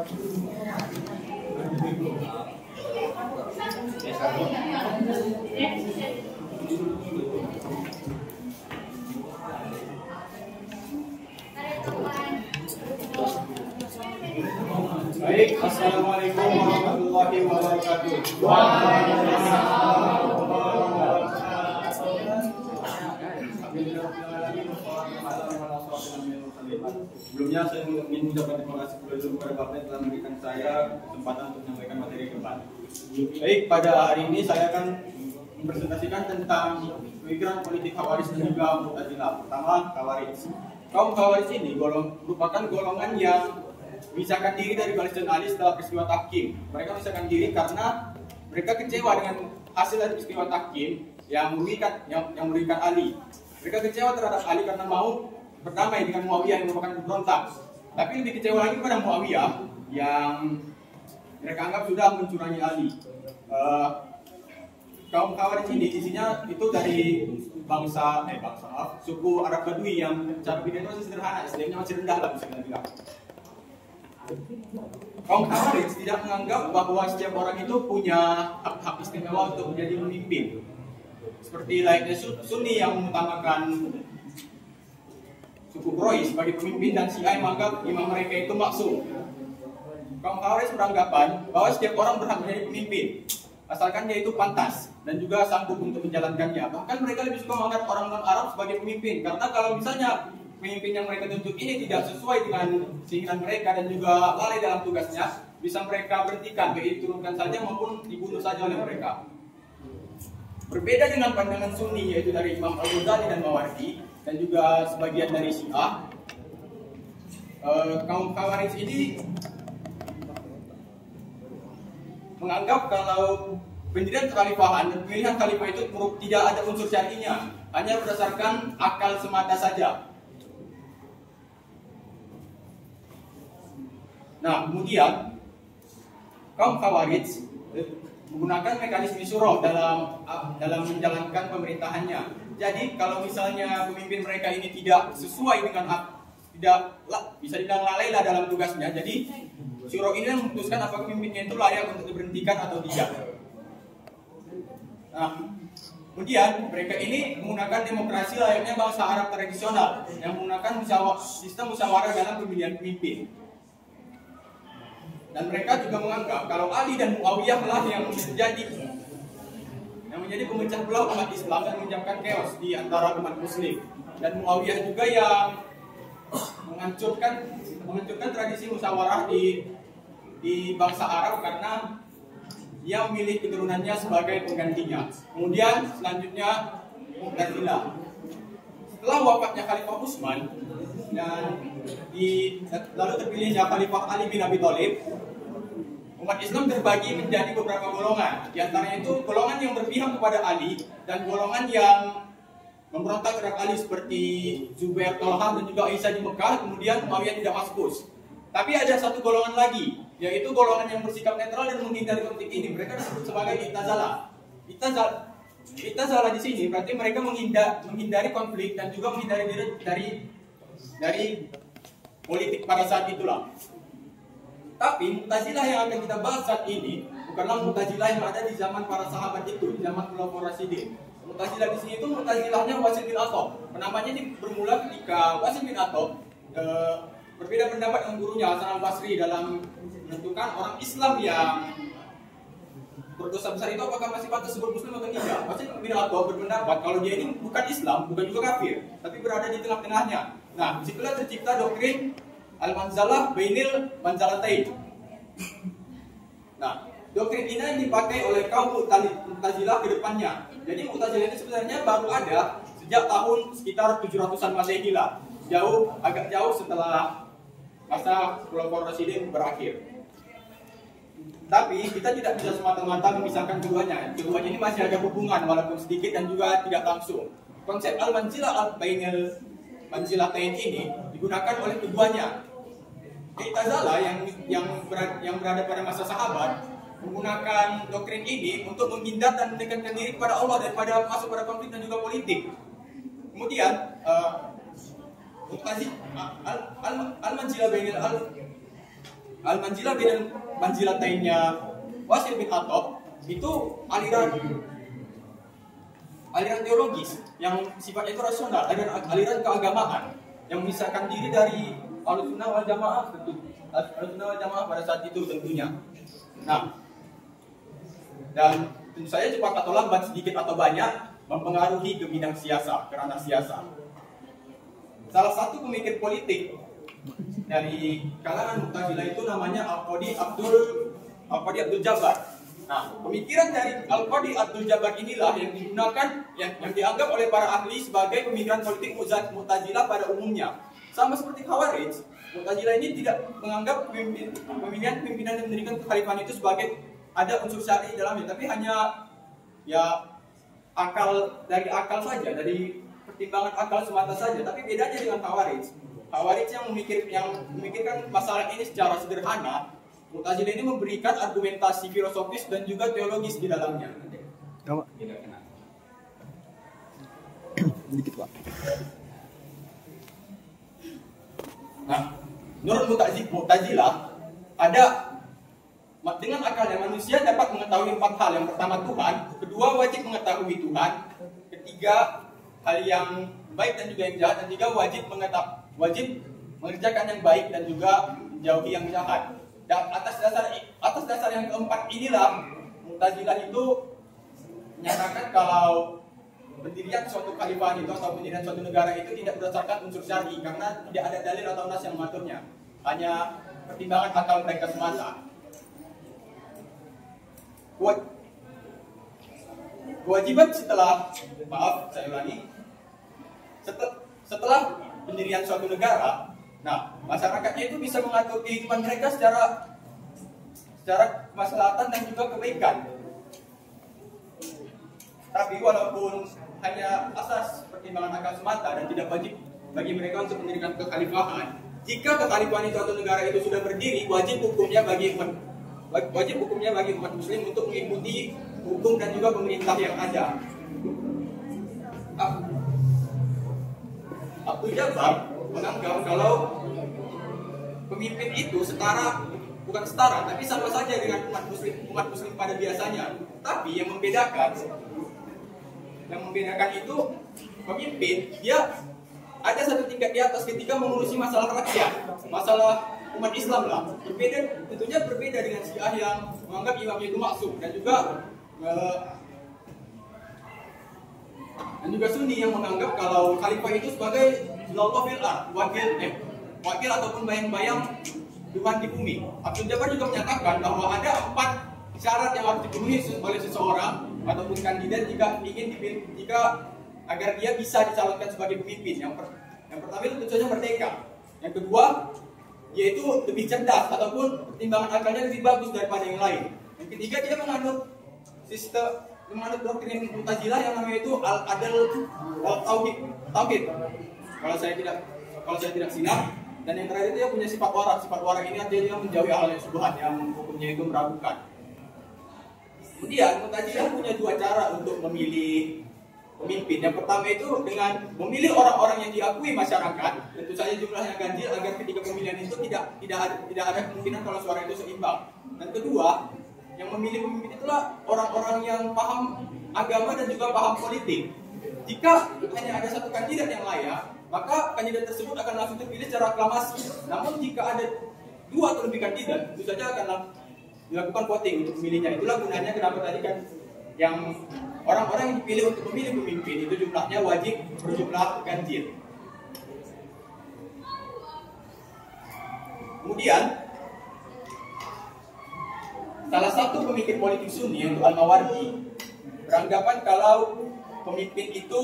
Baik, assalamualaikum warahmatullahi wabarakatuh. Sebelumnya saya ingin mengucapkan terima kasih kepada Bapak yang telah memberikan saya kesempatan untuk menyampaikan materi debat. Baik, pada hari ini saya akan mempresentasikan tentang pemikiran politik Khawarij dan juga Mu'tazilah. Pertama, Khawarij. Kaum Khawarij ini merupakan golongan yang memisahkan diri dari Barisan Ali setelah peristiwa Tahkim. Mereka memisahkan diri karena mereka kecewa dengan hasil dari peristiwa Tahkim yang merugikan Ali. Mereka kecewa terhadap Ali karena mau berdamai dengan Muawiyah yang merupakan pemberontak. Tapi lebih kecewa lagi pada Muawiyah yang mereka anggap sudah mencurangi Ali. Kaum Khawarij ini isinya itu dari suku Arab Badui yang cara pikirnya masih sederhana, SDM-nya masih rendah lah bisa kita bilang. Kaum Khawarij tidak menganggap bahwa setiap orang itu punya hak-hak istimewa untuk menjadi pemimpin. Seperti layaknya Sunni yang mengutamakan suku Quraisy sebagai pemimpin dan Syiah menganggap imam mereka itu maksum. Kaum Khawarij beranggapan bahwa setiap orang berhak menjadi pemimpin, asalkan dia itu pantas dan juga sanggup untuk menjalankannya. Bahkan mereka lebih suka menganggap orang non-Arab sebagai pemimpin, karena kalau misalnya pemimpin yang mereka tunjuk ini tidak sesuai dengan keinginan mereka dan juga lalai dalam tugasnya, bisa mereka berhentikan, baik diturunkan saja maupun dibunuh saja oleh mereka. Berbeda dengan pandangan Sunni yaitu dari Imam Al-Ghazali dan Mawardi dan juga sebagian dari Syiah, kaum Khawarij ini menganggap kalau pendirian kekhalifahan dan pemilihan khalifah itu tidak ada unsur syar'inya, hanya berdasarkan akal semata saja. Nah, kemudian kaum Khawarij menggunakan mekanisme syuro dalam menjalankan pemerintahannya. Jadi kalau misalnya pemimpin mereka ini tidak sesuai dengan bisa dibilang lalai lah dalam tugasnya, jadi syuro ini memutuskan apakah pemimpinnya itu layak untuk diberhentikan atau tidak. Nah, kemudian mereka ini menggunakan demokrasi layaknya bangsa Arab tradisional yang menggunakan sistem musyawarah dalam pemilihan pemimpin. Dan mereka juga menganggap kalau Ali dan Muawiyah lah yang menjadi pemecah belah umat Islam dan menyebabkan chaos di antara umat Muslim. Dan Muawiyah juga yang menghancurkan tradisi musyawarah di bangsa Arab karena dia memilih keturunannya sebagai penggantinya. Kemudian selanjutnya Mu'tazilah. Setelah wafatnya Khalifah Utsman dan lalu terpilihnya Khalifah Ali bin Abi Thalib, umat Islam terbagi menjadi beberapa golongan. Di antaranya itu golongan yang berpihak kepada Ali dan golongan yang memberontak terhadap Ali seperti Zubair, Thalhah dan juga Aisyah di Mekah. Kemudian Muawiyah tidak masuk. Tapi ada satu golongan lagi, yaitu golongan yang bersikap netral dan menghindari konflik ini. Mereka disebut sebagai I'tazalah. I'tazalah di sini berarti mereka menghindari konflik dan juga menghindari diri dari politik pada saat itulah. Tapi Mu'tazilah yang akan kita bahas saat ini bukanlah Mu'tazilah yang ada di zaman para sahabat itu, di zaman Khulafaur Rasyidin. Mu'tazilah di sini itu Mu'tazilahnya Wasil bin Attab. Namanya ini bermula ketika Wasil bin Attab berbeda pendapat dengan gurunya Hasan al-Basri dalam menentukan orang Islam yang berdosa besar itu apakah masih pantas disebut muslim atau tidak. Wasil bin Attab berpendapat kalau dia ini bukan Islam, bukan juga kafir, tapi berada di tengah-tengahnya. Nah, disitulah tercipta doktrin Al-Manzalah Bainil Manzalatain. Nah, doktrin ini yang dipakai oleh kaum Mu'tazilah ke depannya. Jadi Mu'tazilah ini sebenarnya baru ada sejak tahun sekitar 700-an Masehi lah. Agak jauh setelah masa Khulafaur Rasyidin berakhir. Tapi kita tidak bisa semata-mata memisahkan keduanya. Keduanya ini masih ada hubungan walaupun sedikit dan juga tidak langsung. Konsep Al-Manzilah Bainil Manzilatain ini digunakan oleh keduanya. I'tazalah yang berada pada masa sahabat menggunakan doktrin ini untuk menghindar dan mendekatkan diri kepada Allah daripada masuk pada konflik dan juga politik. Kemudian Al-Manzilah Bainil Al-Manzilah dan manzilah lainnya Wasil bin Attab itu aliran teologis yang sifatnya itu rasional, aliran keagamaan yang memisahkan diri dari Ahlussunnah wal Jamaah, Ahlussunnah wal Jamaah pada saat itu tentunya. Nah, dan tentu saja cepat atau lambat, sedikit atau banyak mempengaruhi ke bidang siasa, ke ranah siasa. Salah satu pemikir politik dari kalangan Mu'tazilah itu namanya Al-Qadi Abdul Jabbar. Nah, pemikiran dari Al-Qadi Abdul Jabbar inilah yang digunakan, yang dianggap oleh para ahli sebagai pemikiran politik Mu'tazilah pada umumnya. Sama seperti Khawarij, Mu'tazilah ini tidak menganggap pemilihan pimpinan yang mendirikan kekhalifahan itu sebagai ada unsur syar'i di dalamnya, tapi hanya ya dari akal saja, dari pertimbangan akal semata saja. Tapi bedanya dengan Khawarij yang memikirkan masalah ini secara sederhana, Mu'tazilah ini memberikan argumentasi filosofis dan juga teologis di dalamnya. Dikit, Pak. Nah, menurut Mu'tazilah ada dengan akalnya manusia dapat mengetahui 4 hal. Yang pertama Tuhan, kedua wajib mengetahui Tuhan, ketiga hal yang baik dan juga yang jahat, dan tiga wajib mengerjakan yang baik dan juga menjauhi yang jahat. Dan atas dasar yang keempat inilah Mu'tazilah itu menyatakan kalau pendirian suatu khalifah itu atau pendirian suatu negara itu tidak berdasarkan unsur syar'i karena tidak ada dalil atau nas yang mengaturnya, hanya pertimbangan akal mereka semata. Kewajiban setelah pendirian suatu negara, nah masyarakatnya itu bisa mengatur kehidupan mereka secara kemaslahatan dan juga kebaikan. Tapi walaupun hanya asas pertimbangan akal semata dan tidak wajib bagi mereka untuk mendirikan kekhalifahan, jika kekhalifahan itu atau negara itu sudah berdiri, wajib hukumnya bagi umat muslim untuk mengikuti hukum dan juga pemerintah yang ada. Abdul Jabbar menganggap kalau pemimpin itu bukan setara, tapi sama saja dengan umat muslim pada biasanya. Tapi yang membedakan itu pemimpin dia ada satu tingkat di atas ketika mengurusi masalah rakyat, masalah umat Islam lah. Tentunya berbeda dengan Syiah yang menganggap imamnya itu maksum, dan juga Sunni yang menganggap kalau khalifah itu sebagai Allah fil ard, wakil ataupun bayang-bayang Tuhan di bumi. Abdul Jabbar juga menyatakan bahwa ada 4 syarat yang harus dipenuhi oleh seseorang ataupun kandidat jika agar dia bisa dicalonkan sebagai pemimpin. Yang pertama itu tentu saja merdeka. Yang kedua yaitu lebih cerdas ataupun pertimbangan akalnya lebih bagus daripada yang lain. Yang ketiga dia menganut doktrin Mu'tazilah yang namanya itu al-adl wal tauhid. Kalau saya tidak sinar. Dan yang terakhir itu dia punya sifat warak. Sifat warak ini artinya dia menjauhi hal yang syubhat yang hukumnya itu meragukan. Kemudian Mu'tazilah punya 2 cara untuk memilih pemimpin. Yang pertama itu dengan memilih orang-orang yang diakui masyarakat, tentu saja jumlahnya ganjil agar ketika pemilihan itu tidak ada kemungkinan kalau suara itu seimbang. Dan kedua, yang memilih pemimpin itulah orang-orang yang paham agama dan juga paham politik. Jika hanya ada satu kandidat yang layak, maka kandidat tersebut akan langsung terpilih secara aklamasi. Namun jika ada 2 atau lebih kandidat, tentu saja akan dilakukan voting untuk memilihnya. Itulah gunanya kenapa tadi kan yang orang-orang yang dipilih untuk memilih pemimpin itu jumlahnya wajib berjumlah ganjil. Kemudian salah satu pemikir politik Sunni yaitu Al-Mawardi beranggapan kalau pemimpin itu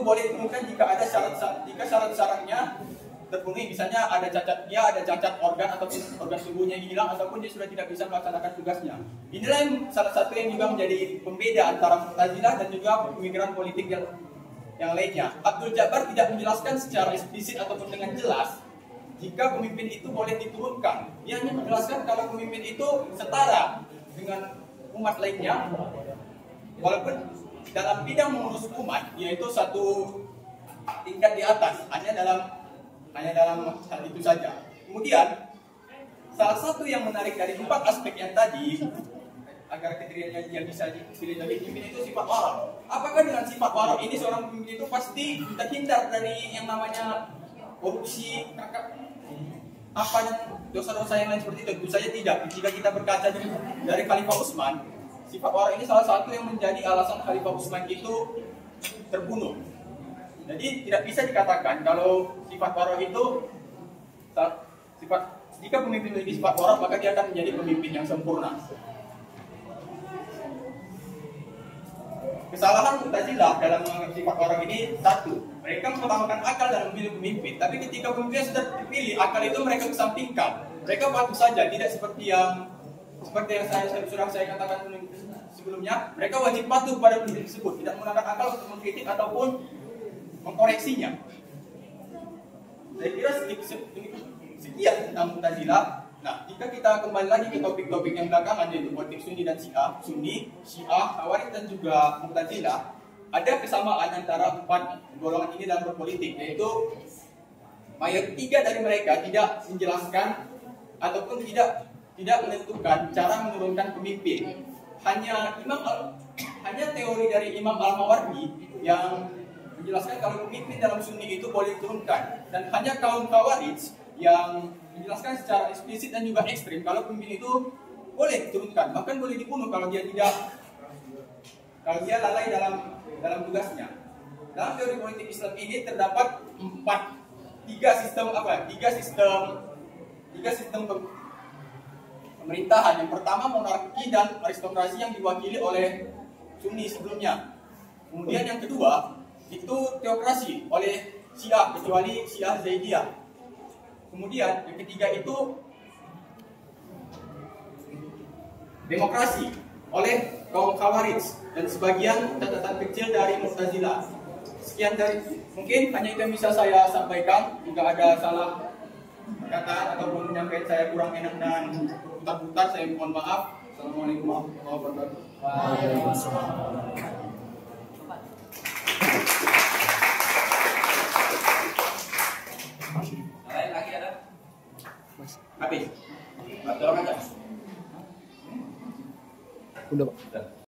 boleh ditemukan jika syarat-syaratnya terpenuhi, misalnya ada cacat organ ataupun organ tubuhnya hilang ataupun dia sudah tidak bisa melaksanakan tugasnya. Inilah yang salah satu yang juga menjadi pembeda antara Mu'tazilah dan juga pemikiran politik yang lainnya. Abdul Jabbar tidak menjelaskan secara eksplisit ataupun dengan jelas jika pemimpin itu boleh diturunkan. Dia hanya menjelaskan kalau pemimpin itu setara dengan umat lainnya, walaupun dalam bidang mengurus umat yaitu satu tingkat di atas, hanya dalam hal itu saja. Kemudian salah satu yang menarik dari 4 aspek yang tadi, agar kriterianya yang bisa dipilih dari pemimpin itu sifat wara. Apakah dengan sifat wara ini seorang pemimpin itu pasti terhindar dari yang namanya korupsi, apa dan dosa-dosa yang lain seperti itu? Tentu saja tidak. Jika kita berkaca dari Khalifah Utsman, sifat wara ini salah satu yang menjadi alasan Khalifah Utsman itu terbunuh. Jadi tidak bisa dikatakan kalau sifat wara itu jika pemimpin memiliki sifat wara maka dia akan menjadi pemimpin yang sempurna. Kesalahan Mu'tazilah dalam menganggap sifat wara ini satu, mereka mengutamakan akal dalam memilih pemimpin, tapi ketika pemimpin sudah dipilih, akal itu mereka kesampingkan. Mereka bagus saja, tidak seperti yang sudah saya katakan sebelumnya. Mereka wajib patuh pada pemimpin tersebut, tidak menggunakan akal untuk mengkritik ataupun mengkoreksinya. Saya kira sekian tentang Mu'tazilah. Nah, jika kita kembali lagi ke topik-topik yang belakangan, yaitu politik Sunni dan Syiah, Khawarij dan juga Mu'tazilah, ada kesamaan antara 4 golongan ini dalam berpolitik, yaitu mayoritas dari mereka tidak menjelaskan ataupun tidak menentukan cara menurunkan pemimpin. Hanya teori dari Imam Al-Mawardi yang menjelaskan kalau pemimpin dalam Sunni itu boleh diturunkan, dan hanya kaum Khawarij yang menjelaskan secara eksplisit dan juga ekstrim kalau pemimpin itu boleh diturunkan, bahkan boleh dibunuh kalau dia lalai dalam tugasnya. Dalam teori politik Islam ini terdapat tiga sistem pemerintahan. Yang pertama monarki dan aristokrasi yang diwakili oleh Sunni sebelumnya. Kemudian yang kedua itu teokrasi oleh Syiah, kecuali Syiah Zaidiyah. Kemudian yang ketiga itu demokrasi oleh kaum Khawarij dan sebagian catatan kecil dari Mu'tazilah. Sekian dari mungkin hanya itu yang bisa saya sampaikan. Jika ada salah perkataan ataupun penyampaian saya kurang enak dan putar-putar, saya mohon maaf. Assalamualaikum warahmatullahi wabarakatuh. Waalaikumsalam. Lagi ada? Habis. Tolong aja. Udah, Pak.